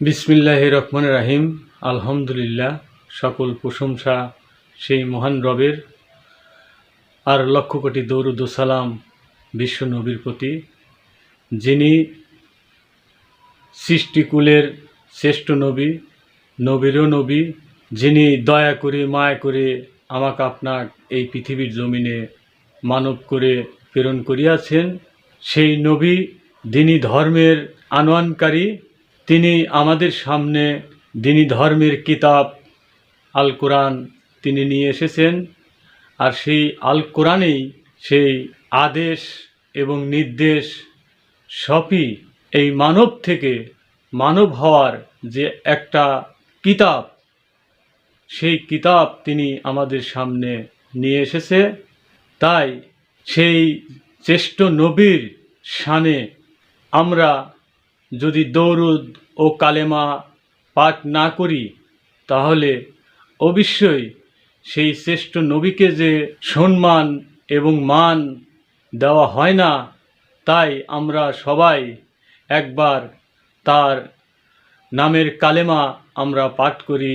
বিসমিল্লাহির রহমানির রহিম। আলহামদুলিল্লাহ, সকল প্রশংসা সেই মহান রবের, আর লক্ষ কোটি দরুদ ও সালাম বিশ্ব নবীর প্রতি, যিনি সৃষ্টিকুলের শ্রেষ্ঠ নবী, নবীরও নবী, যিনি দয়া করে মায়া করে আমাকে আপনাকে এই পৃথিবীর জমিনে মানব করে প্রেরণ করিয়াছেন। সেই নবী দ্বীনি ধর্মের আনয়নকারী। তিনি আমাদের সামনে দ্বীনি ধর্মের কিতাব আল কোরআন তিনি নিয়ে এসেছেন। আর সেই আল কোরআনেই সেই আদেশ এবং নির্দেশ সবই এই মানব থেকে মানব হওয়ার যে একটা কিতাব, সেই কিতাব তিনি আমাদের সামনে নিয়ে এসেছে। তাই সেই শ্রেষ্ঠ নবীর শানে আমরা যদি দরুদ ও কালেমা পাঠ না করি, তাহলে অবশ্যই সেই শ্রেষ্ঠ নবীকে যে সম্মান এবং মান দেওয়া হয় না। তাই আমরা সবাই একবার তার নামের কালেমা আমরা পাঠ করি।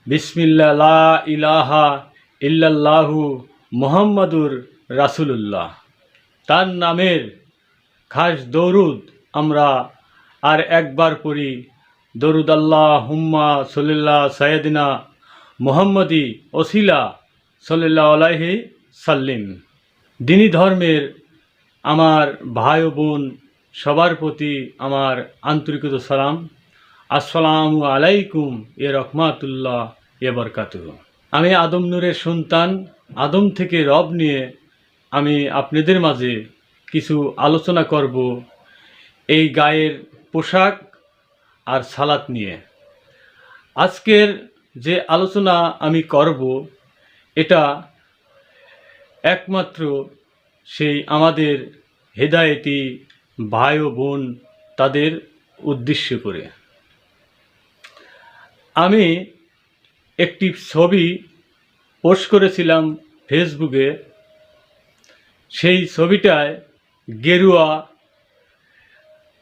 বিসমিল্লাহ, লা ইলাহা ইল্লাল্লাহু মুহাম্মাদুর রাসূলুল্লাহ। তার নামের খাস দরুদ আমরা আর একবার পড়ি, দরুদ আল্লাহুম্মা সাল্লি সাইয়্যিদিনা মুহাম্মাদি ওসিলা সাল্লাল্লাহু আলাইহি সাল্লিম। দ্বীনি ধর্মের আমার ভাই ও বোন সবার প্রতি আমার আন্তরিক সালাম। আসসালামু আলাইকুম এ রহমাতুল্লাহ এ বরকাতুহু। আমি আদম নূরের সন্তান, আদম থেকে রব নিয়ে আমি আপনাদের মাঝে কিছু আলোচনা করব এই গায়ের পোশাক আর সালাত নিয়ে। আজকের যে আলোচনা আমি করব, এটা একমাত্র সেই আমাদের হেদায়েতি ভাই ও বোন তাদের উদ্দেশ্য করে। আমি একটি ছবি পোস্ট করেছিলাম ফেসবুকে। সেই ছবিটায় গেরুয়া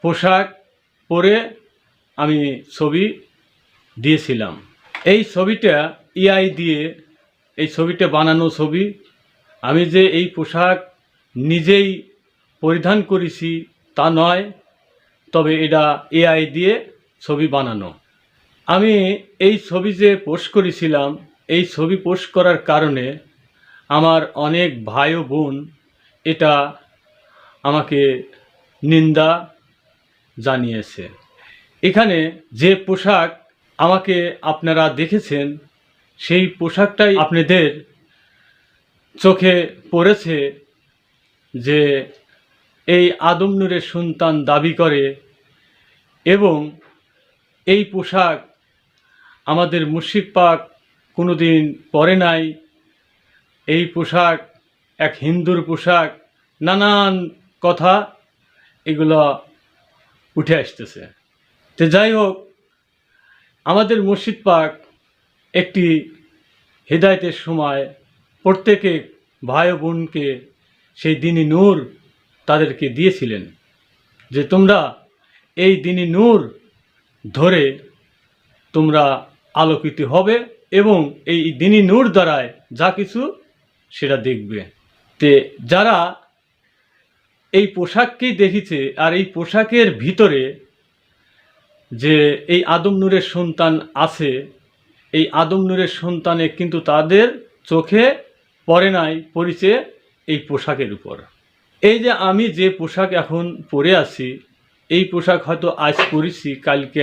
পোশাক পরে আমি ছবি দিয়েছিলাম। এই ছবিটা এআই দিয়ে এই ছবিটা বানানো ছবি। আমি যে এই পোশাক নিজেই পরিধান করেছি তা নয়, তবে এটা এআই দিয়ে ছবি বানানো। আমি এই ছবি যে পোস্ট করেছিলাম, এই ছবি পোস্ট করার কারণে আমার অনেক ভাই ও বোন এটা আমাকে নিন্দা জানিয়েছে। এখানে যে পোশাক আমাকে আপনারা দেখেছেন, সেই পোশাকটাই আপনাদের চোখে পড়েছে যে এই আদম নূরের সন্তান দাবি করে, এবং এই পোশাক আমাদের মুর্শিদ পাক কোনোদিন পরে নাই। এই পোশাক এক হিন্দুর পোশাক, নানান কথা এগুলো উঠে আসতেছে। তো যাই হোক, আমাদের মুর্শিদ পাক একটি হেদায়েতের সময় প্রত্যেকে ভাই ও বোনকে সেই দ্বীনি নূর তাদেরকে দিয়েছিলেন যে তোমরা এই দ্বীনি নূর ধরে তোমরা আলোকিত হবে এবং এই দ্বীনি নূর দ্বারায় যা কিছু সেটা দেখবে। তে যারা এই পোশাককেই দেখেছে, আর এই পোশাকের ভিতরে যে এই আদম নূরের সন্তান আছে, এই আদম নূরের সন্তানে কিন্তু তাদের চোখে পড়ে নাই, পড়েছে এই পোশাকের উপর। এই যে আমি যে পোশাক এখন পরে আছি, এই পোশাক হয়তো আজ পরেছি, কালকে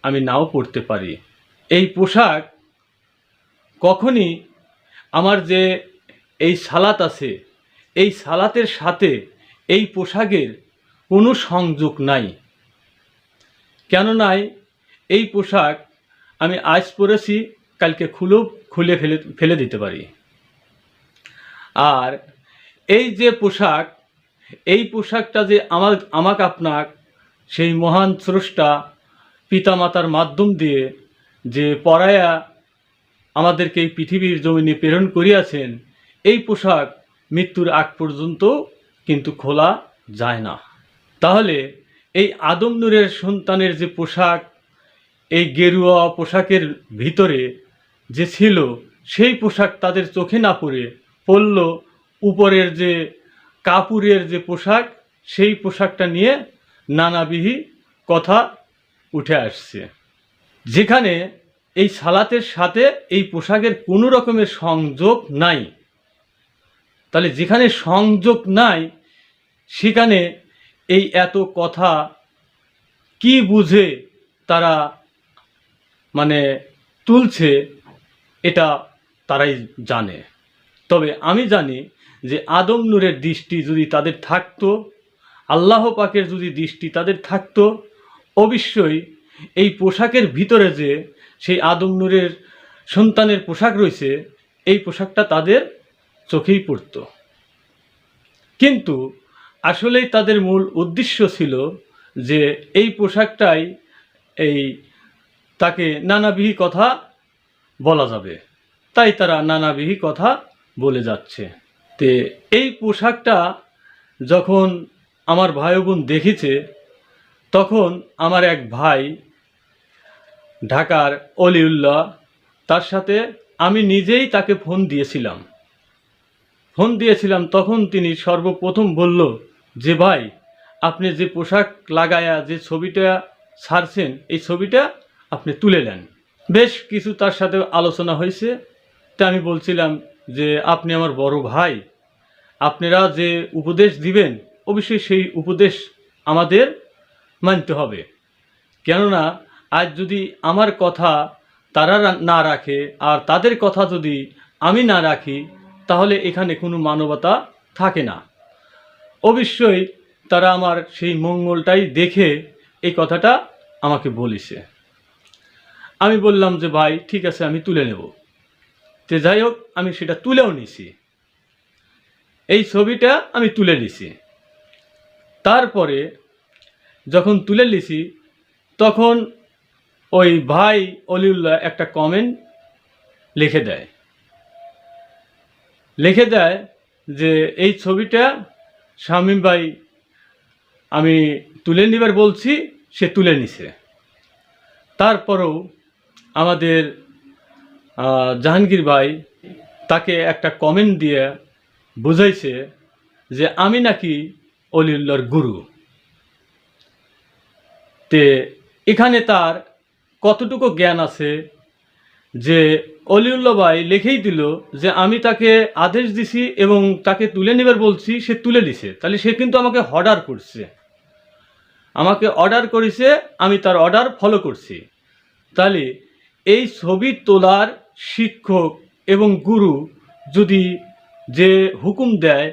আমি নাও পরতে পারি। এই পোশাক কখনই আমার যে এই সালাত আছে, এই সালাতের সাথে এই পোশাকের কোনো সংযোগ নাই। কেন নাই? এই পোশাক আমি আজ পরেছি, কালকে খুলে ফেলে দিতে পারি। আর এই যে পোশাক, এই পোশাকটা যে আমাকে আপনাক সেই মহান স্রষ্টা পিতামাতার মাধ্যম দিয়ে যে পরায়া আমাদেরকে এই পৃথিবীর জমিনে প্রেরণ করিয়াছেন, এই পোশাক মৃত্যুর আগ পর্যন্ত কিন্তু খোলা যায় না। তাহলে এই আদম নূরের সন্তানের যে পোশাক, এই গেরুয়া পোশাকের ভিতরে যে ছিল সেই পোশাক তাদের চোখে না পড়ল উপরের যে কাপড়ের যে পোশাক, সেই পোশাকটা নিয়ে নানাবিধ কথা উঠে আসছে, যেখানে এই সালাতের সাথে এই পোশাকের কোনো রকমের সংযোগ নাই। তাহলে যেখানে সংযোগ নাই সেখানে এই এত কথা কি বুঝে তারা তুলছে, এটা তারাই জানে। তবে আমি জানি যে আদম নূরের দৃষ্টি যদি তাদের থাকতো, আল্লাহ পাকের যদি দৃষ্টি তাদের থাকতো, অবশ্যই এই পোশাকের ভিতরে যে সেই আদম নূরের সন্তানের পোশাক রয়েছে, এই পোশাকটা তাদের চোখেই পড়ত। কিন্তু আসলেই তাদের মূল উদ্দেশ্য ছিল যে এই পোশাকটাই তাকে নানাবিধ কথা বলা যাবে, তাই তারা নানাবিধ কথা বলে যাচ্ছে। তে এই পোশাকটা যখন আমার ভাই বোন দেখেছে, তখন আমার এক ভাই ঢাকার অলিউল্লাহ, তার সাথে আমি নিজেই তাকে ফোন দিয়েছিলাম। তখন তিনি সর্বপ্রথম বলল যে ভাই, আপনি যে পোশাক লাগায়া যে ছবিটা ছাড়ছেন, এই ছবিটা আপনি তুলে নেন। বেশ কিছু তার সাথে আলোচনা হয়েছে। তা আমি বলছিলাম যে আপনি আমার বড় ভাই, আপনারা যে উপদেশ দিবেন অবশ্যই সেই উপদেশ আমাদের মানতে হবে। কেননা আজ যদি আমার কথা তারা না রাখে আর তাদের কথা যদি আমি না রাখি, তাহলে এখানে কোনো মানবতা থাকে না। অবশ্যই তারা আমার সেই মঙ্গলটাই দেখে এই কথাটা আমাকে বলেছে। আমি বললাম যে ভাই ঠিক আছে, আমি তুলে নেব। তো যাই হোক, আমি সেটা তুলেও নিছি, এই ছবিটা আমি তুলে নিছি। তারপরে যখন তুলে নিছি, তখন ওই ভাই অলিউল্লাহ একটা কমেন্ট লিখে দেয় যে এই ছবিটা শামীম ভাই আমি তুলে নিবার বলছি, সে তুলে নিছে। তারপরেও আমাদের জাহাঙ্গীর ভাই তাকে একটা কমেন্ট দিয়ে বুঝাইছে যে আমি নাকি অলিউল্লাহর গুরু। তে এখানে তার কতটুকু জ্ঞান আছে যে অলিউল্লাহ ভাই লিখেই দিল যে আমি তাকে আদেশ দিছি এবং তাকে তুলে নেবার বলছি, সে তুলে নিছে। তাহলে সে কিন্তু আমাকে অর্ডার করেছে, আমি তার অর্ডার ফলো করছি। তাহলে এই ছবি তোলার শিক্ষক এবং গুরু যদি যে হুকুম দেয়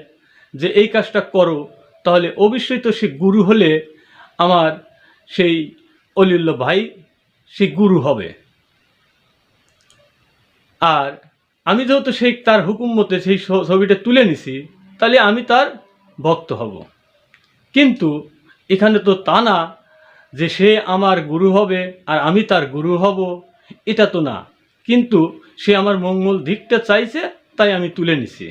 যে এই কাজটা করো, তাহলে অবশ্যই তো সে গুরু হলে আমার সেই অলিউল্লাহ ভাই সে গুরু হবে। আর আমি যেহেতু সেই তার হুকুম মতে সেই ছবিটা তুলে নিছি, তাহলে আমি তার ভক্ত হব। কিন্তু এখানে তো তা না যে সে আমার গুরু হবে আর আমি তার গুরু হব, এটা তো না। কিন্তু সে আমার মঙ্গল দিকটা চাইছে, তাই আমি তুলে নিছি।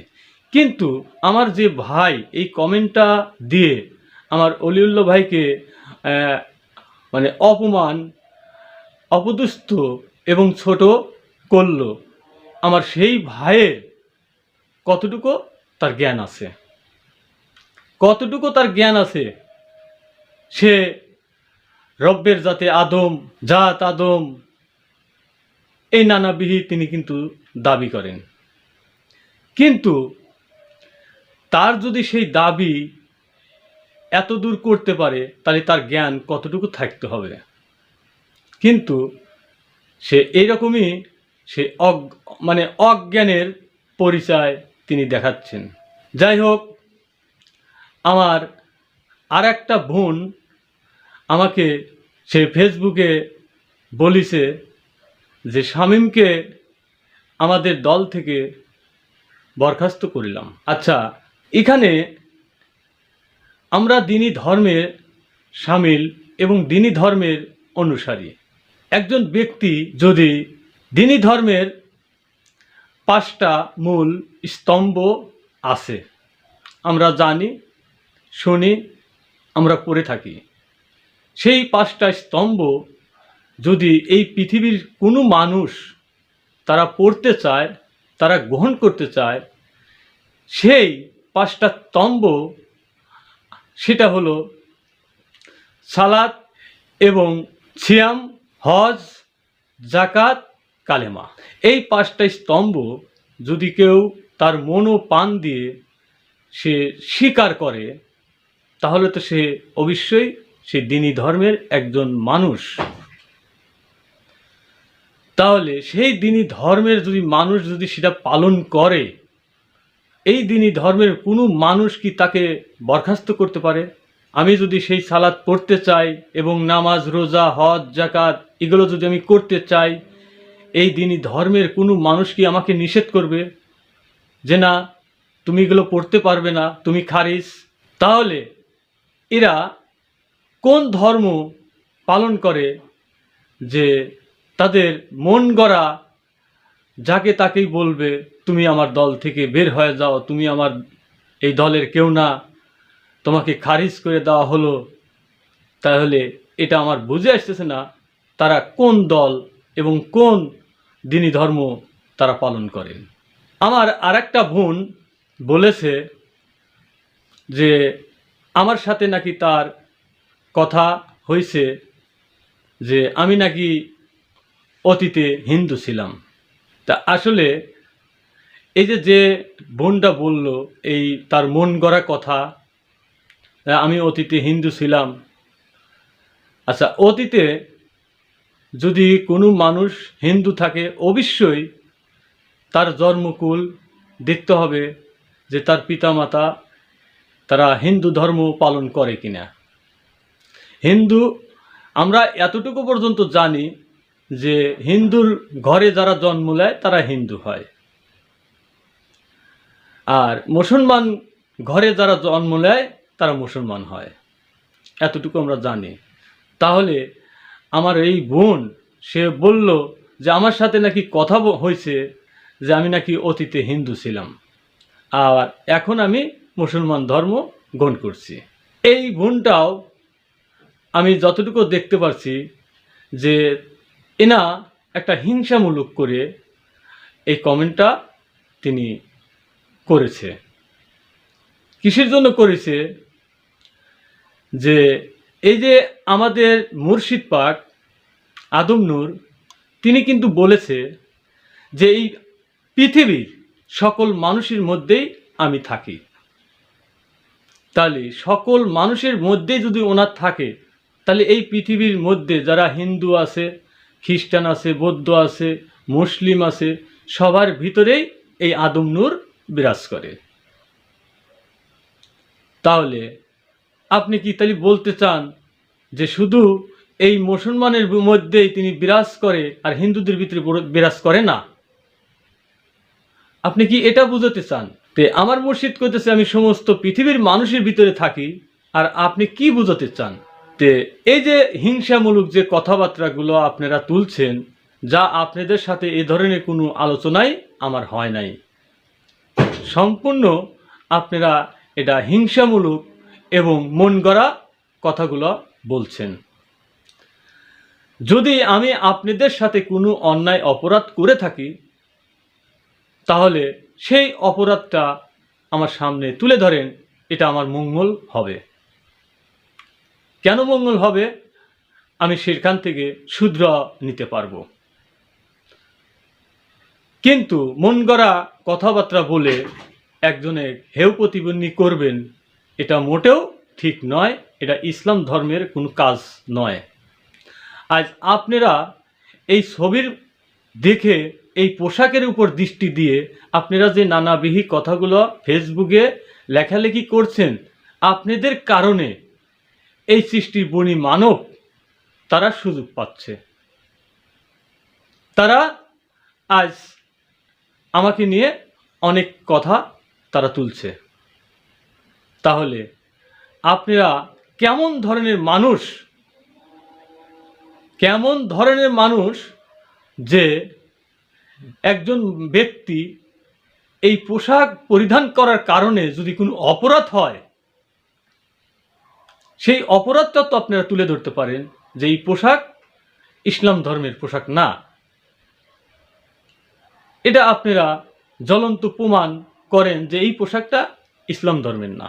কিন্তু আমার যে ভাই এই কমেন্টটা দিয়ে আমার অলিউল্লাহ ভাইকে অপমান, অপদস্থ এবং ছোট করলো, আমার সেই ভাইয়ের কতটুকু তার জ্ঞান আছে, সে রব্বের জাতে আদম এই নানাবিধ তিনি কিন্তু দাবি করেন। কিন্তু তার যদি সেই দাবি এত দূর করতে পারে, তাহলে তার জ্ঞান কতটুকু থাকতে হবে। কিন্তু সে এইরকমই সে অজ্ঞানের পরিচয় তিনি দেখাচ্ছেন। যাই হোক, আমার আর একটা বোন আমাকে সে ফেসবুকে বলিছে যে শামীমকে আমাদের দল থেকে বরখাস্ত করলাম। আচ্ছা, এখানে আমরা দ্বীনি ধর্মে শামিল এবং দ্বীনি ধর্মের অনুসারী। একজন ব্যক্তি যদি দ্বীনি ধর্মের 5টা মূল স্তম্ভ আছে, আমরা জানি, শুনি, আমরা পড়ে থাকি, সেই 5টা স্তম্ভ যদি এই পৃথিবীর কোনো মানুষ তারা পড়তে চায়, তারা গ্রহণ করতে চায়, সেই 5টা স্তম্ভ, সেটা হলো সালাত এবং সিয়াম, হজ, জাকাত, কালেমা। এই 5টা স্তম্ভ যদি কেউ তার মন ও প্রাণ দিয়ে সে স্বীকার করে, তাহলে তো সে অবশ্যই সে দ্বীনি ধর্মের একজন মানুষ। তাহলে সেই দ্বীনি ধর্মের যদি মানুষ যদি সেটা পালন করে, এই দ্বীনি ধর্মের কোনো মানুষ কি তাকে বরখাস্ত করতে পারে? আমি যদি সেই সালাত পড়তে চাই এবং নামাজ, রোজা, হজ, জাকাত এগুলো যদি আমি করতে চাই, এই দ্বীনি ধর্মের কোনো মানুষ কি আমাকে নিষেধ করবে যে না তুমি এগুলো পড়তে পারবে না, তুমি খারিজ? তাহলে এরা কোন ধর্ম পালন করে যে তাদের মন গড়া যাকে তাকেই বলবে তুমি আমার দল থেকে বের হয়ে যাও, তুমি আমার এই দলের কেউ না, তোমাকে খারিজ করে দেওয়া হলো? তাহলে এটা আমার বুঝে আসতেছে না তারা কোন দল এবং কোন দ্বীনি ধর্ম তারা পালন করেন। আমার আরেকটা বোন বলেছে যে আমার সাথে নাকি তার কথা হয়েছে যে আমি নাকি অতীতে হিন্দু ছিলাম। তা আসলে এই যে বোনটা বলল এই তার মন গড়া কথা, আমি অতীতে হিন্দু ছিলাম। আচ্ছা, অতীতে যদি কোনো মানুষ হিন্দু থাকে, অবশ্যই তার জন্মকুল দেখতে হবে যে তার পিতামাতা তারা হিন্দু ধর্ম পালন করে কিনা। হিন্দু, আমরা এতটুকু পর্যন্ত জানি যে হিন্দুর ঘরে যারা জন্ম নেয় তারা হিন্দু হয়, আর মুসলমান ঘরে যারা জন্ম নেয় তারা মুসলমান হয়, এতটুকু আমরা জানি। তাহলে আমার এই বোন সে বলল যে আমার সাথে নাকি কথা হয়েছে যে আমি নাকি অতীতে হিন্দু ছিলাম, আর এখন আমি মুসলমান ধর্ম গ্রহণ করছি। এই বোনটাও আমি যতটুকু দেখতে পাচ্ছি যে এনা একটা হিংসামূলক করে এই কমেন্টটা তিনি করেছে। কিসের জন্য করেছে? যে এই যে আমাদের মুর্শিদ পাক আদম নূর, তিনি কিন্তু বলেছে যে এই পৃথিবীর সকল মানুষের মধ্যেই আমি থাকি। তাহলে সকল মানুষের মধ্যেই যদি ওনার থাকে, তাহলে এই পৃথিবীর মধ্যে যারা হিন্দু আছে, খ্রিস্টান আছে, বৌদ্ধ আছে, মুসলিম আছে, সবার ভিতরেই এই আদম নূর বিরাজ করে। তাহলে আপনি কি তাহলে বলতে চান যে শুধু এই মুসলমানের মধ্যেই তিনি বিরাজ করে আর হিন্দুদের ভিতরে বিরাজ করে না? আপনি কি এটা বুঝাতে চান? তে আমার মুর্শিদ কইতেছে আমি সমস্ত পৃথিবীর মানুষের ভিতরে থাকি, আর আপনি কি বুঝাতে চান? তে এই যে হিংসামূলক যে কথাবার্তাগুলো আপনারা তুলছেন, যা আপনাদের সাথে এ ধরনের কোনো আলোচনাই আমার হয় নাই, সম্পূর্ণ আপনারা এটা হিংসামূলক এবং মন গড়া কথাগুলো বলছেন। যদি আমি আপনাদের সাথে কোনো অন্যায় অপরাধ করে থাকি, তাহলে সেই অপরাধটা আমার সামনে তুলে ধরেন, এটা আমার মঙ্গল হবে। কেন মঙ্গল হবে? আমি সেখান থেকে শুধর নিতে পারবো। কিন্তু মন গড়া কথাবার্তা বলে একজনের হেয় প্রতিপন্ন করবেন, এটা মোটেও ঠিক নয়, এটা ইসলাম ধর্মের কোনো কাজ নয়। আজ আপনারা এই ছবির দেখে এই পোশাকের উপর দৃষ্টি দিয়ে আপনারা যে নানাবিধ কথাগুলো ফেসবুকে লেখালেখি করছেন, আপনাদের কারণে এই সৃষ্টির বনি মানব তারা সুযোগ পাচ্ছে। তারা আজ আমাকে নিয়ে অনেক কথা তারা তুলছে। তাহলে আপনারা কেমন ধরনের মানুষ যে একজন ব্যক্তি এই পোশাক পরিধান করার কারণে যদি কোনো অপরাধ হয়, সেই অপরাধটা তো আপনারা তুলে ধরতে পারেন যে এই পোশাক ইসলাম ধর্মের পোশাক না। এটা আপনারা জ্বলন্ত প্রমাণ করেন যে এই পোশাকটা ইসলাম ধর্মের না।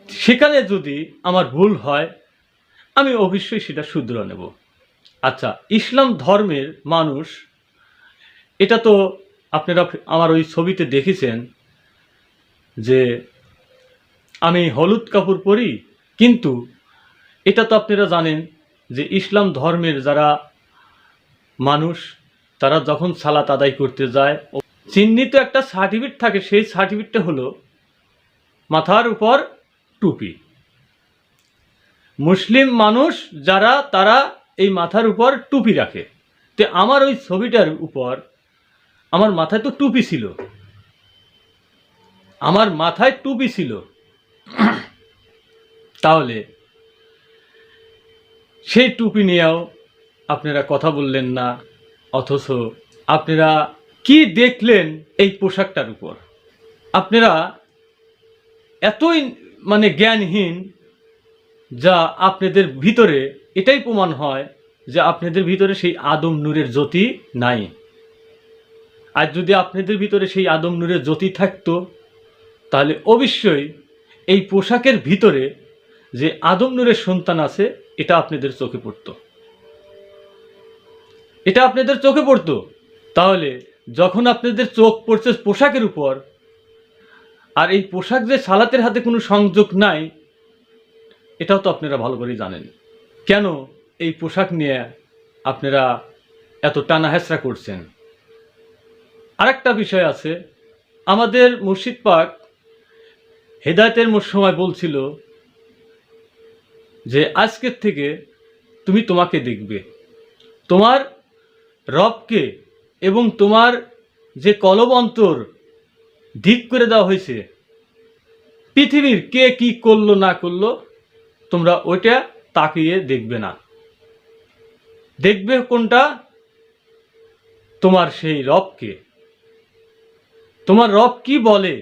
সেখানে যদি আমার ভুল হয় আমি অবশ্যই সেটা শুধরে নেব। আচ্ছা, ইসলাম ধর্মের মানুষ, এটা তো আপনারা আমার ওই ছবিতে দেখেছেন যে আমি হলুদ কাপড় পরি, কিন্তু এটা তো আপনারা জানেন যে ইসলাম ধর্মের যারা মানুষ তারা যখন সালাত আদায় করতে যায় চিহ্নিত একটা সার্টিফিকেট থাকে, সেই সার্টিফিকেটটা হলো মাথার উপর টুপি। মুসলিম মানুষ যারা তারা এই মাথার উপর টুপি রাখে। তো আমার ওই ছবিটার উপর আমার মাথায় তো টুপি ছিল, আমার মাথায় টুপি ছিল, তাহলে সেই টুপি নিয়েও আপনারা কথা বললেন না। অথচ আপনারা কি দেখলেন এই পোশাকটার উপর? আপনারা এতই জ্ঞানহীন, যা আপনাদের ভিতরে এটাই প্রমাণ হয় যে আপনাদের ভিতরে সেই আদম নূরের জ্যোতি নাই। আর যদি আপনাদের ভিতরে সেই আদম নূরের জ্যোতি থাকতো তাহলে অবশ্যই এই পোশাকের ভিতরে যে আদম নূরের সন্তান আছে এটা আপনাদের চোখে পড়তো, এটা আপনাদের চোখে পড়তো। তাহলে যখন আপনাদের চোখ পড়ছে পোশাকের উপর, আর এই পোশাক যে সালাতের হাতে কোনো সংযোগ নাই, এটাও তো আপনারা ভালো করেই জানেন। কেন এই পোশাক নিয়ে আপনারা এত টানা হেঁচড়া করছেন? আরেকটা বিষয় আছে, আমাদের মুর্শিদ পাক হেদায়েতের সময় বলছিল যে আজকের থেকে তুমি তোমাকে দেখবে, তোমার রবকে, এবং তোমার যে কলব অন্তর ধিক করে দেওয়া হয়েছে, পৃথিবীর কে কি করলো না করলো তোমরা ওইটা তাকিয়ে দেখবে না। দেখবে কোনটা? তোমার সেই রবকে। তোমার রব কি বলে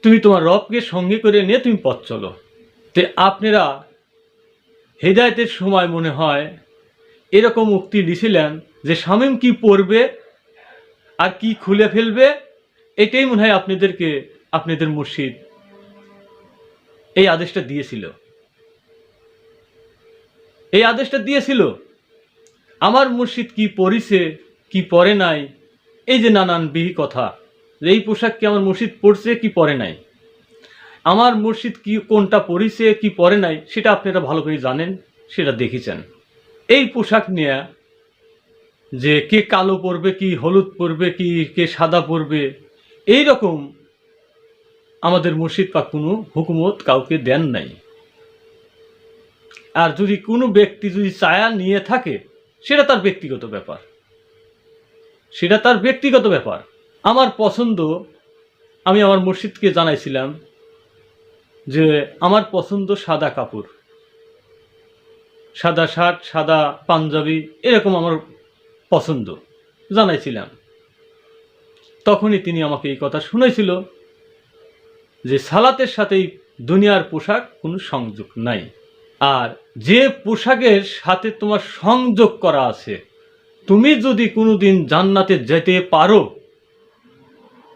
তুমি তোমার রবকে সঙ্গে করে নিয়ে তুমি পথ চলো। তে আপনারা হেদায়েতের সময় মনে হয় এরকম উক্তি দিছিলেন যে শামীম কি পড়বে আর কি খুলে ফেলবে, এটাই মনে হয় আপনাদেরকে আপনাদের মুর্শিদ এই আদেশটা দিয়েছিল। এই আদেশটা দিয়েছিল। আমার মুর্শিদ কি পড়িছে কি পড়ে নাই, এই যে নানান বিহি কথা, যে এই পোশাক কি আমার মুর্শিদ পড়ছে কি পড়ে নাই, আমার মুর্শিদ কি কোনটা পড়িছে কি পড়ে নাই, সেটা আপনারা ভালো করে জানেন, সেটা দেখেছেন। এই পোশাক নিয়ে যে কে কালো পরবে কি হলুদ পরবে কি কে সাদা পরবে, এই রকম আমাদের মুর্শিদ পাক কোনো হুকুমত কাউকে দেন নাই। আর যদি কোনো ব্যক্তি যদি চায়া নিয়ে থাকে সেটা তার ব্যক্তিগত ব্যাপার, সেটা তার ব্যক্তিগত ব্যাপার। আমার পছন্দ, আমি আমার মুর্শিদকে জানাইছিলাম যে আমার পছন্দ সাদা কাপড়, সাদা শার্ট, সাদা পাঞ্জাবি, এরকম আমার পছন্দ জানাইছিলাম। তখনই তিনি আমাকে এই কথা শুনেছিল যে সালাতের সাথেই দুনিয়ার পোশাক কোনো সংযোগ নাই। আর যে পোশাকের সাথে তোমার সংযোগ করা আছে, তুমি যদি কোনোদিন জান্নাতে যেতে পারো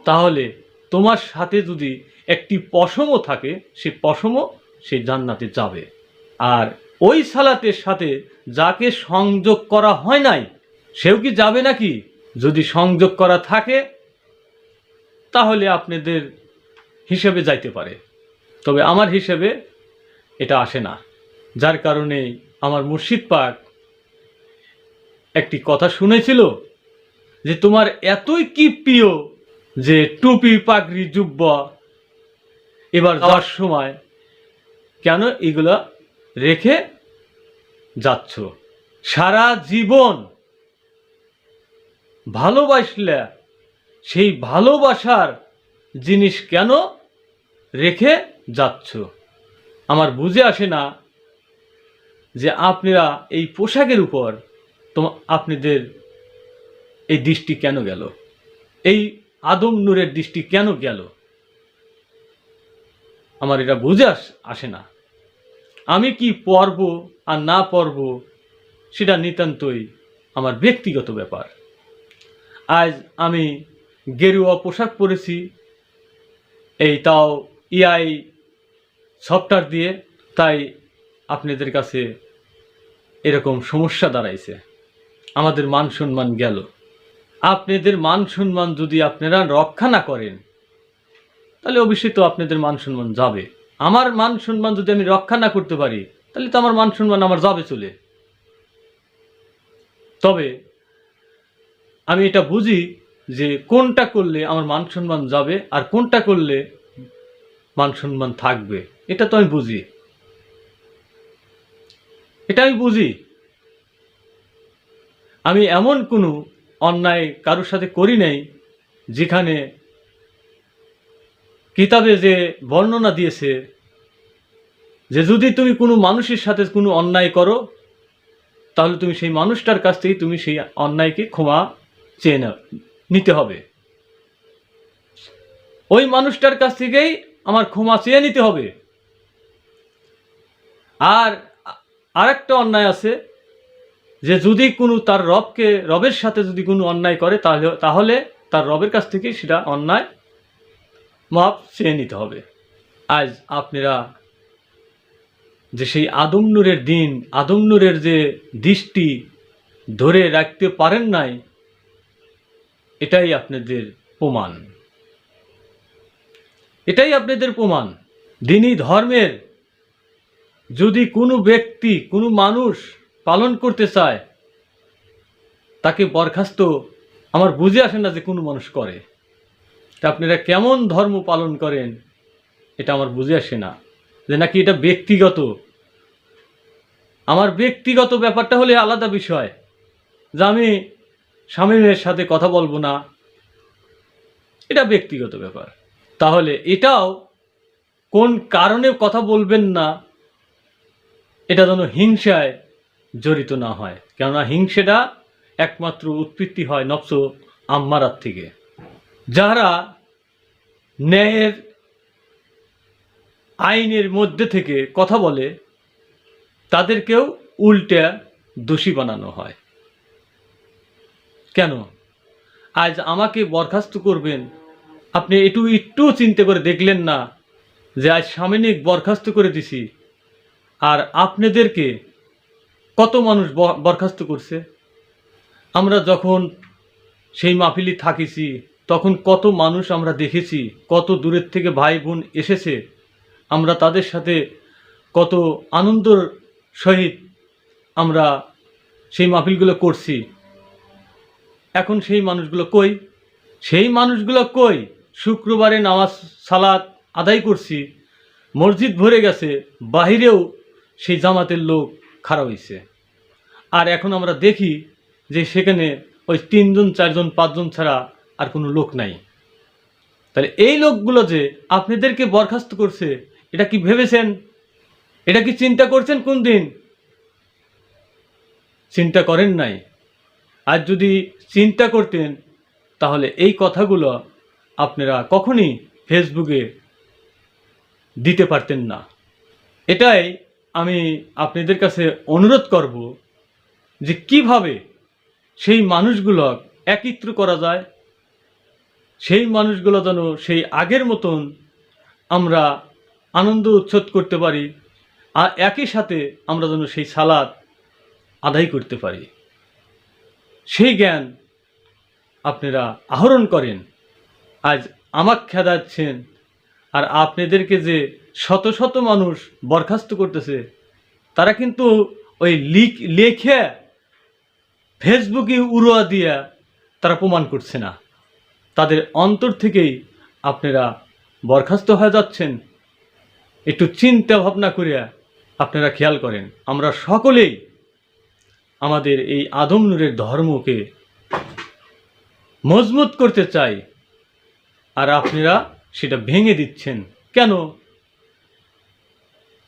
তাহলে তোমার সাথে যদি একটি পশমও থাকে সে পশমও সে জান্নাতে যাবে। আর ওই সালাতের সাথে যাকে সংযোগ করা হয় নাই সেও কি যাবে নাকি? যদি সংযোগ করা থাকে তাহলে আপনাদের হিসেবে যাইতে পারে, তবে আমার হিসেবে এটা আসে না। যার কারণে আমার মুর্শিদ পাক একটি কথা শুনেছিল যে তোমার এতই কি প্রিয় যে টুপি পাগড়ি জুব্বা এবার যাওয়ার সময় কেন এগুলা রেখে যাচ্ছ? সারা জীবন ভালোবাসলে সেই ভালোবাসার জিনিস কেন রেখে যাচ্ছ? আমার বুঝে আসে না যে আপনারা এই পোশাকের উপর আপনাদের এই দৃষ্টি কেন গেল, এই আদম নূরের দৃষ্টি কেন গেল, আমার এটা বুঝে আসে না। আমি কি পরব আর না পরব সেটা নিতান্তই আমার ব্যক্তিগত ব্যাপার। আজ আমি গেরুয়া পোশাক পরেছি, এই তাও এআই সফটওয়্যার দিয়ে, তাই আপনাদের কাছে এরকম সমস্যা দাঁড়াইছে, আমাদের মান সম্মান গেল। আপনাদের মান সম্মান যদি আপনারা রক্ষা না করেন তাহলে অবশ্যই তো আপনাদের মান সম্মান যাবে। আমার মান সম্মান যদি আমি রক্ষা না করতে পারি তাহলে তো আমার মান সম্মান আমার যাবে চলে। তবে আমি এটা বুঝি যে কোনটা করলে আমার মান সম্মান যাবে আর কোনটা করলে মান সম্মান থাকবে, এটা তো আমি বুঝি, এটা আমি বুঝি। আমি এমন কোনো অন্যায় কারোর সাথে করি নাই যেখানে কিতাবে যে বর্ণনা দিয়েছে যে যদি তুমি কোনো মানুষের সাথে কোনো অন্যায় করো তাহলে তুমি সেই মানুষটার কাছ থেকে তুমি সেই অন্যায়কে ক্ষমা চেয়ে নিতে হবে, ওই মানুষটার কাছ থেকেই আমার ক্ষমা চেয়ে নিতে হবে। আর আরেকটা অন্যায় আছে যে যদি কোনো তার রবের সাথে যদি কোনো অন্যায় করে তাহলে তার রবের কাছ থেকে সেটা অন্যায় মাপ চেয়ে নিতে হবে। আজ আপনারা যে সেই আদম নূরের দিন, আদম নূরের যে দৃষ্টি ধরে রাখতে পারেন নাই, এটাই আপনাদের প্রমাণ, এটাই আপনাদের প্রমাণ। দ্বীনি ধর্মের যদি কোনো ব্যক্তি কোনো মানুষ পালন করতে চায় তাকে বরখাস্ত আমার বুঝে আসে না যে কোনো মানুষ করে। তা আপনারা কেমন ধর্ম পালন করেন এটা আমার বুঝে আসে না, যে নাকি এটা ব্যক্তিগত। আমার ব্যক্তিগত ব্যাপারটা হলে আলাদা বিষয়, যে আমি স্বামীর সাথে কথা বলবো না, এটা ব্যক্তিগত ব্যাপার। তাহলে এটাও কোন কারণে কথা বলবেন না এটা যেন হিংসায় জড়িত না হয়, কেননা হিংসাটা একমাত্র উৎপত্তি হয় নফস আম্মারাত থেকে। যারা ন্যায়ের আইনের মধ্যে থেকে কথা বলে তাদেরকেও উল্টা দোষী বানানো হয়। কেন আজ আমাকে বরখাস্ত করবেন? আপনি একটু চিন্তা করে দেখলেন না যে আজ সাময়িক বরখাস্ত করে দিছি, আর আপনাদেরকে কত মানুষ বরখাস্ত করছে। আমরা যখন সেই মাহফিলে থাকিছি তখন কত মানুষ আমরা দেখেছি, কত দূরের থেকে ভাই বোন এসেছে, আমরা তাদের সাথে কত আনন্দর সহিত আমরা সেই মাহফিলগুলো করছি। এখন সেই মানুষগুলো কই? সেই মানুষগুলো কই? শুক্রবারে নামাজ সালাত আদায় করছি, মসজিদ ভরে গেছে, বাহিরেও সেই জামাতের লোক খাড়া হয়েছে। আর এখন আমরা দেখি যে সেখানে ওই 3 জন 4 জন 5 জন ছাড়া আর কোনো লোক নাই। তাহলে এই লোকগুলো যে আপনাদেরকে বরখাস্ত করছে, এটা কি ভেবেছেন? এটা কি চিন্তা করছেন? কোন দিন চিন্তা করেন নাই। আর যদি চিন্তা করতেন তাহলে এই কথাগুলো আপনারা কখনই ফেসবুকে দিতে পারতেন না। এটাই আমি আপনাদের কাছে অনুরোধ করব যে কিভাবে সেই মানুষগুলো একত্র করা যায়, সেই মানুষগুলো যেন সেই আগের মতন আমরা আনন্দ উচ্ছ্বাস করতে পারি, আর একই সাথে আমরা যেন সেই সালাত আদায় করতে পারি। সেই জ্ঞান আপনারা আহরণ করেন। আজ আমাকে খেদাচ্ছেন, আর আপনাদেরকে যে শত শত মানুষ বরখাস্ত করতেছে তারা কিন্তু ওই লেখে ফেসবুকে উড়োয়া দিয়া তারা প্রমাণ করছে না, তাদের অন্তর থেকেই আপনারা বরখাস্ত হয়ে যাচ্ছেন। একটু চিন্তা ভাবনা করিয়া আপনারা খেয়াল করেন। আমরা সকলেই আমাদের এই আদম নূরের ধর্মকে মজবুত করতে চাই, আর আপনারা সেটা ভেঙে দিচ্ছেন। কেন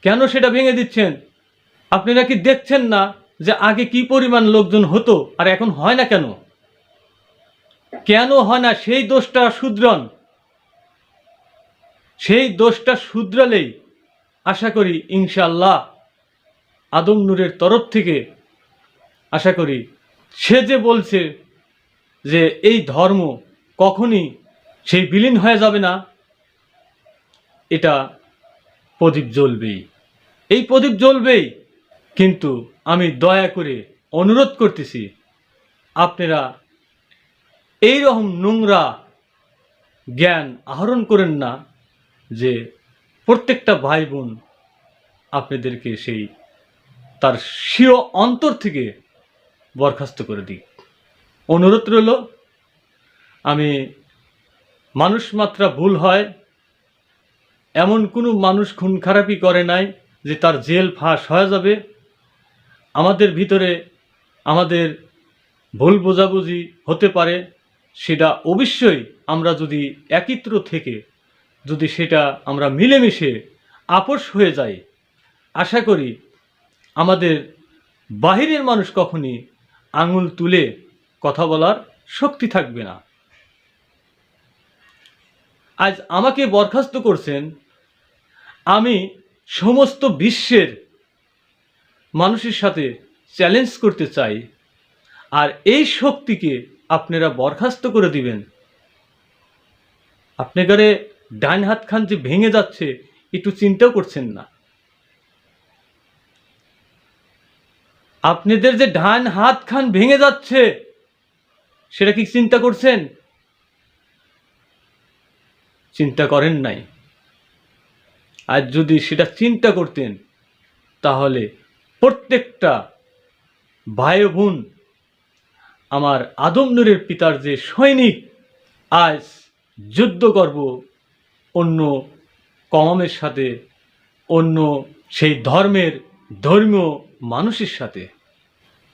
কেন সেটা ভেঙে দিচ্ছেন? আপনারা কি দেখছেন না যে আগে কি পরিমাণ লোকজন হতো আর এখন হয় না? কেন কেন হয় না? সেই দোষটা শুধরান। সেই দোষটা শুধরালেই আশা করি ইনশাআল্লাহ আদম নূরের তরফ থেকে আশা করি সে যে বলছে যে এই ধর্ম কখনই সেই বিলীন হয়ে যাবে না, এটা প্রদীপ জ্বলবেই, এই প্রদীপ জ্বলবেই। কিন্তু আমি দয়া করে অনুরোধ করতেছি, আপনারা এই রকম নোংরা জ্ঞান আহরণ করেন না যে প্রত্যেকটা ভাই বোন আপনাদেরকে সেই তার স্বীয় অন্তর থেকে বরখাস্ত করে দিক। অনুরোধ রইল, আমি মানুষ মাত্রা ভুল হয়, এমন কোনো মানুষ খুন খারাপি করে নাই যে তার জেল ফাঁস হয়ে যাবে। আমাদের ভিতরে আমাদের ভুল বোঝাবুঝি হতে পারে, সেটা অবশ্যই আমরা যদি একত্র থেকে যদি সেটা আমরা মিলেমিশে আপোষ হয়ে যাই, আশা করি আমাদের বাহিরের মানুষ কখনই আঙুল তুলে কথা বলার শক্তি থাকবে না। আজ আমাকে বরখাস্ত করছেন, আমি সমস্ত বিশ্বের মানুষের সাথে চ্যালেঞ্জ করতে চাই, আর এই শক্তিকে আপনারা বরখাস্ত করে দিবেন। আপনাদের ডান হাত খান যে ভেঙে যাচ্ছে, একটু চিন্তাও করছেন না। আপনাদের যে ডান হাত খান ভেঙে যাচ্ছে, সেটা কি চিন্তা করছেন? চিন্তা করেন নাই। আর যদি সেটা চিন্তা করতেন, তাহলে প্রত্যেকটা ভাই বোন, আমার আদম নূরের পিতার যে সৈনিক, আজ যুদ্ধ করব অন্য কওমের সাথে, অন্য সেই ধর্মীয় মানুষের সাথে,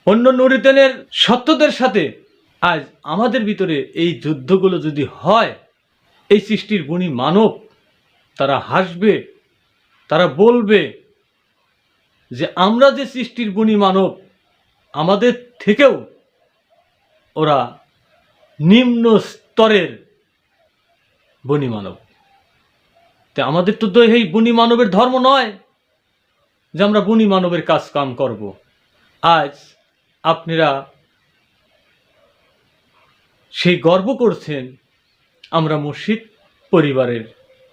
অন্য নুরিতেনের সত্যদের সাথে। আজ আমাদের ভিতরে এই যুদ্ধগুলো যদি হয়, এই সৃষ্টির গুণী মানব তারা হাসবে, তারা বলবে যে আমরা যে সৃষ্টির গুণী মানব, আমাদের থেকেও ওরা নিম্ন স্তরের বনি মানব। তা আমাদের তো এই বনি মানবের ধর্ম নয় যে আমরা বনি মানবের কাজ কাম করব। আজ আপনারা সেই গর্ব করছেন আমরা মুর্শিদ পরিবারের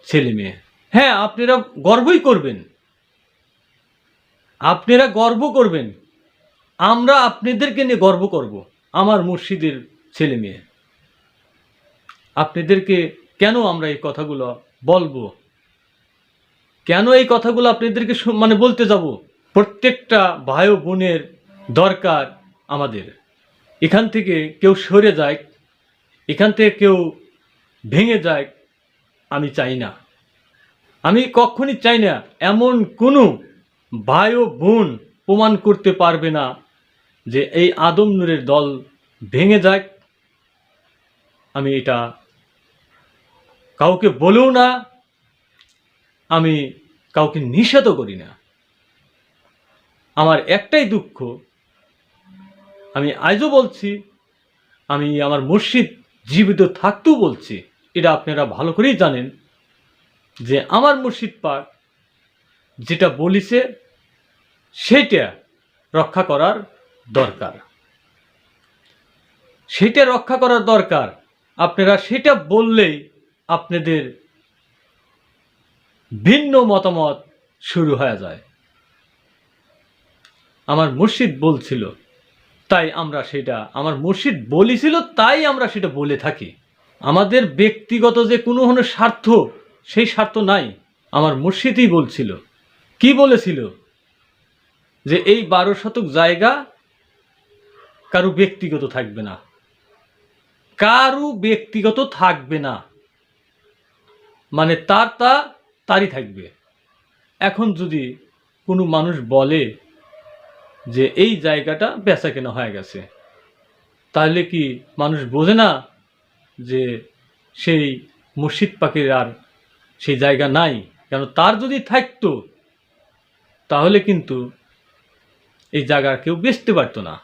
ছেলে মেয়ে। হ্যাঁ, আপনারা গর্বই করবেন, আপনারা গর্ব করবেন। আমরা আপনাদেরকে নিয়ে গর্ব করব, আমার মুর্শিদের ছেলে মেয়ে। আপনাদেরকে কেন আমরা এই কথাগুলো বলবো, কেন এই কথাগুলো আপনাদেরকে বলতে যাব? প্রত্যেকটা ভাই ও বোনের দরকার আমাদের। এখান থেকে কেউ সরে যায়, এখান থেকে কেউ ভেঙে যায়, আমি চাই না। আমি কখনই চাই না এমন কোনো ভাই ও বোন প্রমাণ করতে পারবে না যে এই আদম নূরের দল ভেঙে যায়। আমি এটা কাউকে বলেও না, আমি কাউকে নিষেধও করি না। আমার একটাই দুঃখ, আমি আজও বলছি, আমি আমার মুর্শিদ জীবিত থাকতেও বলছি, এটা আপনারা ভালো করেই জানেন যে আমার মুর্শিদ পাক যেটা বলিছে সেটা রক্ষা করার দরকার, সেটা রক্ষা করার দরকার। আপনারা সেটা বললেই আপনাদের ভিন্ন মতামত শুরু হয়ে যায়। আমার মুর্শিদ বলছিল তাই আমরা সেটা, আমার মুর্শিদ বলেছিল তাই আমরা সেটা বলে থাকি। আমাদের ব্যক্তিগত যে কোনো স্বার্থ, সেই স্বার্থ নাই। আমার মুর্শিদই বলছিল, কি বলেছিল, যে এই 12 শতক জায়গা কারো ব্যক্তিগত থাকবে না, কারো ব্যক্তিগত থাকবে না, মানে তারই থাকবে। এখন যদি কোনো মানুষ বলে যে এই জায়গাটা বেচা কেনা হয়ে গেছে, তাহলে কি মানুষ বোঝে না যে সেই মুর্শিদ পাকের আর সেই জায়গা নাই? কেন তার যদি থাকতো তাহলে কিন্তু এই জায়গা কেউ বেচতে পারতো না।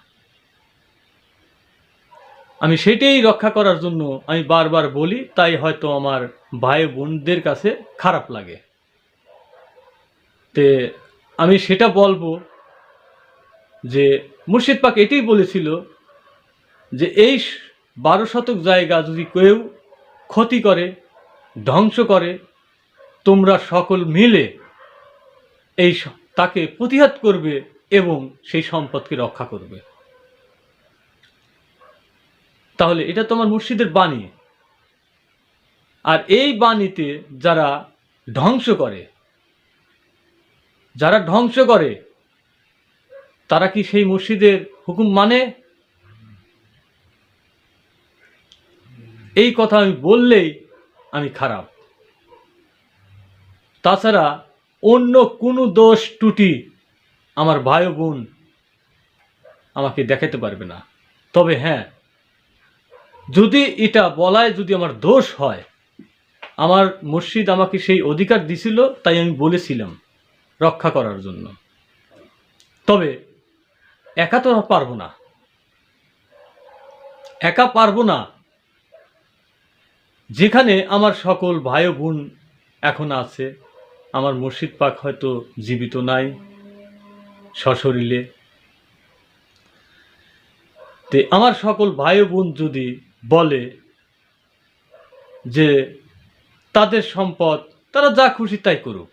আমি সেটাই রক্ষা করার জন্য আমি বারবার বলি, তাই হয়তো আমার ভাই বোনদের কাছে খারাপ লাগে। তে আমি সেটা বলবো যে মুর্শিদ পাক এটাই বলেছিল যে এই 12 শতক জায়গা যদি কেউ ক্ষতি করে, ধ্বংস করে, তোমরা সকল মিলে তাকে প্রতিহত করবে এবং সেই সম্পদকে রক্ষা করবে। তাহলে এটা তোমার মুর্শিদের বাণী। আর এই বাণীতে যারা ধ্বংস করে তারা কি সেই মুর্শিদের হুকুম মানে? এই কথা আমি বললেই আমি খারাপ। তাছাড়া অন্য কোনো দোষ ত্রুটি আমার ভাই ও বোন আমাকে দেখাতে পারবে না। তবে হ্যাঁ, যদি এটা বলায় যদি আমার দোষ হয়, আমার মুর্শিদ আমাকে সেই অধিকার দিছিল, তাই আমি বলেছিলাম রক্ষা করার জন্য। তবে একা তো পারবো না। যেখানে আমার সকল ভাই ও বোন এখন আছে, আমার মুর্শিদ পাক হয়তো জীবিত নাই সশরীরে, তে আমার সকল ভাই ও বোন যদি বলে যে তাদের সম্পদ তারা যা খুশি তাই করুক,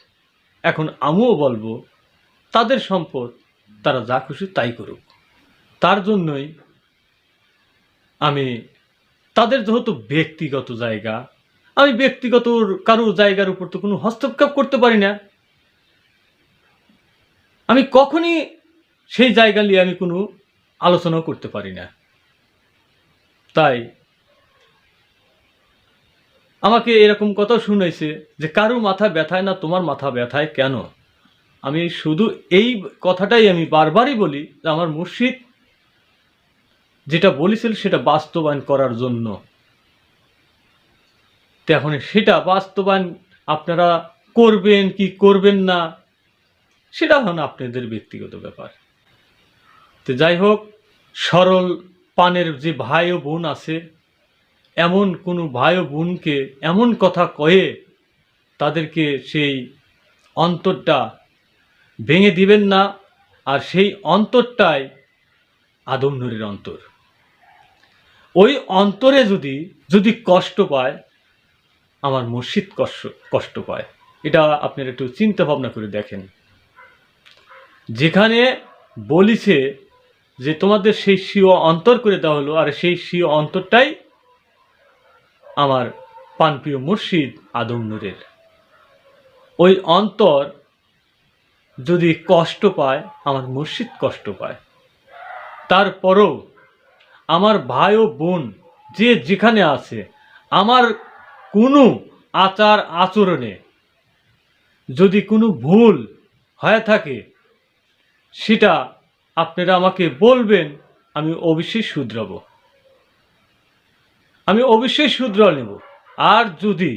এখন আমিও বলবো তাদের সম্পদ তারা যা খুশি তাই করুক। তার জন্যই আমি তাদের যেহেতু ব্যক্তিগত জায়গা, আমি ব্যক্তিগত কারো জায়গার উপর তো কোনো হস্তক্ষেপ করতে পারি না। আমি কখনই সেই জায়গা নিয়ে আমি কোনো আলোচনাও করতে পারি না। তাই আমাকে এরকম কথা শুনেছে যে কারো মাথা ব্যথায় না, তোমার মাথা ব্যথায় কেন? আমি শুধু এই কথাটাই আমি বারবারই বলি যে আমার মুর্শিদ যেটা বলেছিল সেটা বাস্তবায়ন করার জন্য। তো এখন সেটা বাস্তবায়ন আপনারা করবেন কি করবেন না, সেটা এখন আপনাদের ব্যক্তিগত ব্যাপার। তো যাই হোক, সরল পানের যে ভাই ও বোন আছে, এমন কোনো ভাই ও বোনকে এমন কথা কয়ে তাদেরকে সেই অন্তরটা ভেঙে দিবেন না। আর সেই অন্তরটাই আদম নূরের অন্তর। ওই অন্তরে যদি কষ্ট পায়, আমার মুর্শিদ কষ্ট পায়। এটা আপনারা একটু চিন্তা ভাবনা করে দেখেন। যেখানে বলিছে যে তোমাদের সেই স্বীয় অন্তর করে দেওয়া হলো, আর সেই স্বীয় অন্তরটাই আমার প্রাণপ্রিয় মুর্শিদ আদম নূরের। ওই অন্তর যদি কষ্ট পায়, আমার মুর্শিদ কষ্ট পায়। তারপরও আমার ভাই ও বোন যে যেখানে আছে, আমার কোনো আচার আচরণে যদি কোনো ভুল হয়ে থাকে, সেটা আপনারা আমাকে বলবেন, আমি অবশ্যই শুধরাবো, নেব। আর যদি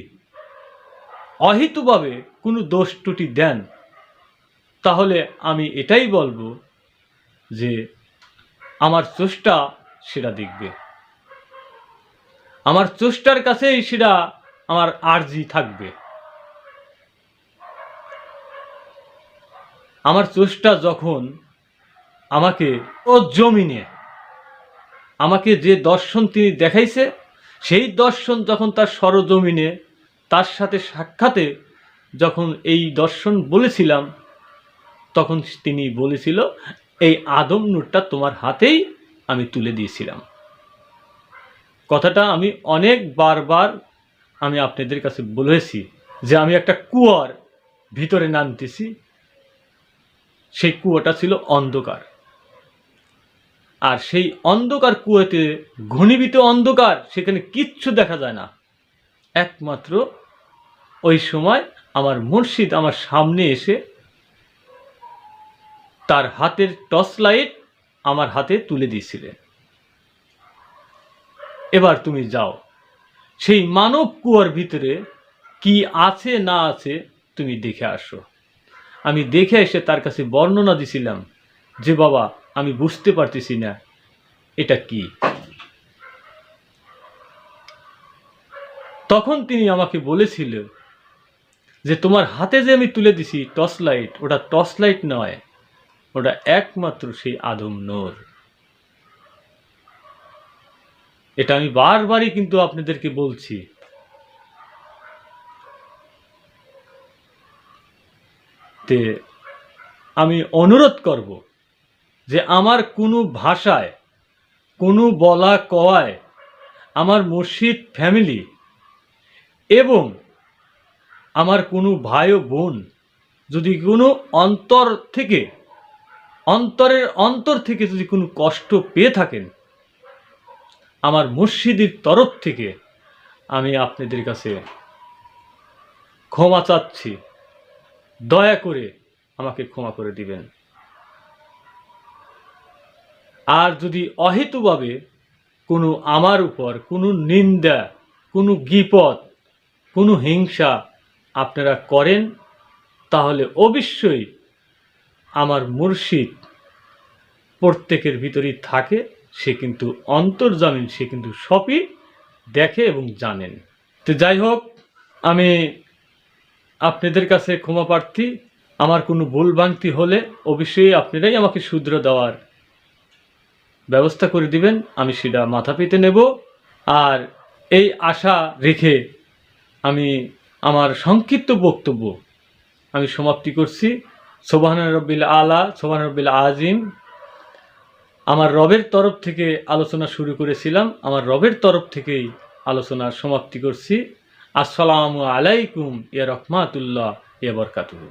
অহেতুভাবে কোনো দোষ ত্রুটি দেন, তাহলে আমি এটাই বলবো যে আমার চেষ্টা সেটা দেখবে, আমার চেষ্টার কাছেই সেটা আমার আর্জি থাকবে। আমার চেষ্টা যখন আমাকে ও জমিনে আমাকে যে দর্শন তিনি দেখাইছে, সেই দর্শন যখন তার সরজমিনে তার সাথে সাক্ষাতে যখন এই দর্শন বলেছিলাম, তখন তিনি বলেছিল এই আদম নূরটা তোমার হাতেই আমি তুলে দিয়েছিলাম। কথাটা আমি অনেক বারবার আমি আপনাদের কাছে বলেছি যে আমি একটা কুয়ার ভিতরে নামতেছি, সেই কুয়াটা ছিল অন্ধকার। আর সেই অন্ধকার কুয়াতে ঘনীভূত অন্ধকার, সেখানে কিচ্ছু দেখা যায় না। একমাত্র ওই সময় আমার মুর্শিদ আমার সামনে এসে তার হাতের টর্চ লাইট আমার হাতে তুলে দিয়েছিলেন। এবার তুমি যাও, সেই মানব কুয়ার ভিতরে কি আছে না আছে তুমি দেখে আসো। আমি দেখে এসে তার কাছে বর্ণনা দিছিলাম যে বাবা, আমি বুঝতে পারতেছি না এটা কি। তখন তিনি আমাকে বলেছিল যে তোমার হাতে যে আমি তুলে দিছি টর্চ লাইট, ওটা টর্চ লাইট নয়, ওটা একমাত্র সেই আদম নূর। এটা আমি বারবারই কিন্তু আপনাদেরকে বলছি। তে আমি অনুরোধ করব যে আমার কোনো ভাষায়, কোনো বলা কওয়ায় আমার মুর্শিদ ফ্যামিলি এবং আমার কোনো ভাই ও বোন যদি কোনো অন্তর থেকে যদি কোনো কষ্ট পেয়ে থাকেন, আমার মুর্শিদের তরফ থেকে আমি আপনাদের কাছে ক্ষমা চাচ্ছি। দয়া করে আমাকে ক্ষমা করে দিবেন। আর যদি অহেতুভাবে কোনো আমার উপর কোনো নিন্দা, কোনো গীপত, কোনো হিংসা আপনারা করেন, তাহলে অবশ্যই আমার মুর্শিদ প্রত্যেকের ভিতরেই থাকে। সে কিন্তু অন্তর্জামিন, সে কিন্তু সবই দেখে এবং জানেন। তো যাই হোক, আমি আপনাদের কাছে ক্ষমা প্রার্থী। আমার কোনো ভুল ভ্রান্তি হলে অবশ্যই আপনারাই আমাকে শুধরে দেওয়ার ব্যবস্থা করে দিবেন, আমি সেটা মাথা পেতে নেব। আর এই আশা রেখে আমি আমার সংক্ষিপ্ত বক্তব্য আমি সমাপ্তি করছি। সুবহান রব্বিল আলা, সুবহান রব্বিল আজিম। আমার রবের তরফ থেকে আলোচনা শুরু করেছিলাম, আমার রবের তরফ থেকেই আলোচনার সমাপ্তি করছি। আসসালামু আলাইকুম ইয়া রাহমাতুল্লাহ ইয়া বারাকাতুহু।